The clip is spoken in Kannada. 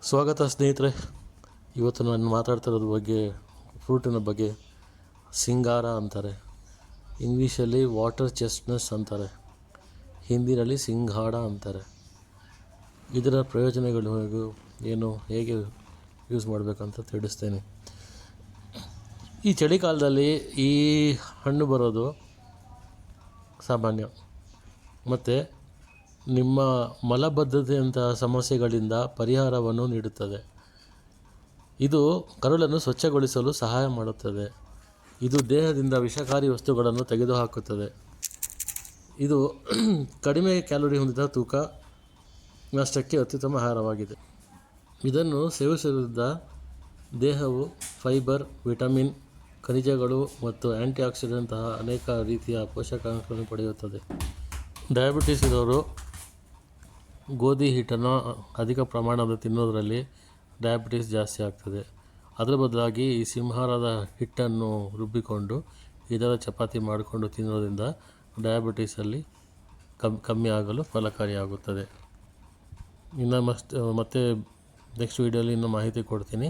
ಸ್ವಾಗತ ಸ್ನೇಹಿತರೆ. ಇವತ್ತು ನಾನು ಮಾತಾಡ್ತಿರೋದ್ರ ಬಗ್ಗೆ ಫ್ರೂಟಿನ ಬಗ್ಗೆ. ಸಿಂಗಾರ ಅಂತಾರೆ, ಇಂಗ್ಲೀಷಲ್ಲಿ ವಾಟರ್ ಚೆಸ್ಟ್ನಟ್ಸ್ ಅಂತಾರೆ, ಹಿಂದಿನಲ್ಲಿ ಸಿಂಘಾಡ ಅಂತಾರೆ. ಇದರ ಪ್ರಯೋಜನಗಳು ಏನು, ಹೇಗೆ ಯೂಸ್ ಮಾಡಬೇಕಂತ ತಿಳಿಸ್ತೇನೆ. ಈ ಚಳಿಗಾಲದಲ್ಲಿ ಈ ಹಣ್ಣು ಬರೋದು ಸಾಮಾನ್ಯ. ಮತ್ತು ನಿಮ್ಮ ಮಲಬದ್ಧತೆಯಂತಹ ಸಮಸ್ಯೆಗಳಿಂದ ಪರಿಹಾರವನ್ನು ನೀಡುತ್ತದೆ. ಇದು ಕರುಳನ್ನು ಸ್ವಚ್ಛಗೊಳಿಸಲು ಸಹಾಯ ಮಾಡುತ್ತದೆ. ಇದು ದೇಹದಿಂದ ವಿಷಕಾರಿ ವಸ್ತುಗಳನ್ನು ತೆಗೆದುಹಾಕುತ್ತದೆ. ಇದು ಕಡಿಮೆ ಕ್ಯಾಲೋರಿ ಹೊಂದಿದ ತೂಕ ನಷ್ಟಕ್ಕೆ ಅತ್ಯುತ್ತಮ ಆಹಾರವಾಗಿದೆ. ಇದನ್ನು ಸೇವಿಸುವುದರಿಂದ ದೇಹವು ಫೈಬರ್, ವಿಟಮಿನ್, ಖನಿಜಗಳು ಮತ್ತು ಆ್ಯಂಟಿಆಕ್ಸಿಡೆಂಟ್ನಂತಹ ಅನೇಕ ರೀತಿಯ ಪೋಷಕಾಂಶಗಳನ್ನು ಪಡೆಯುತ್ತದೆ. ಡಯಾಬಿಟಿಸ್ ಇರೋರು ಗೋಧಿ ಹಿಟ್ಟನ್ನು ಅಧಿಕ ಪ್ರಮಾಣದಲ್ಲಿ ತಿನ್ನೋದರಲ್ಲಿ ಡಯಾಬಿಟಿಸ್ ಜಾಸ್ತಿ ಆಗ್ತದೆ. ಅದರ ಬದಲಾಗಿ ಈ ಸಿಂಹಾರದ ಹಿಟ್ಟನ್ನು ರುಬ್ಬಿಕೊಂಡು ಇದರ ಚಪಾತಿ ಮಾಡಿಕೊಂಡು ತಿನ್ನೋದ್ರಿಂದ ಡಯಾಬಿಟಿಸಲ್ಲಿ ಕಮ್ಮಿ ಆಗಲು ಫಲಕಾರಿಯಾಗುತ್ತದೆ. ಇನ್ನು ಮತ್ತೆ ನೆಕ್ಸ್ಟ್ ವೀಡಿಯೋಲಿ ಇನ್ನೂ ಮಾಹಿತಿ ಕೊಡ್ತೀನಿ.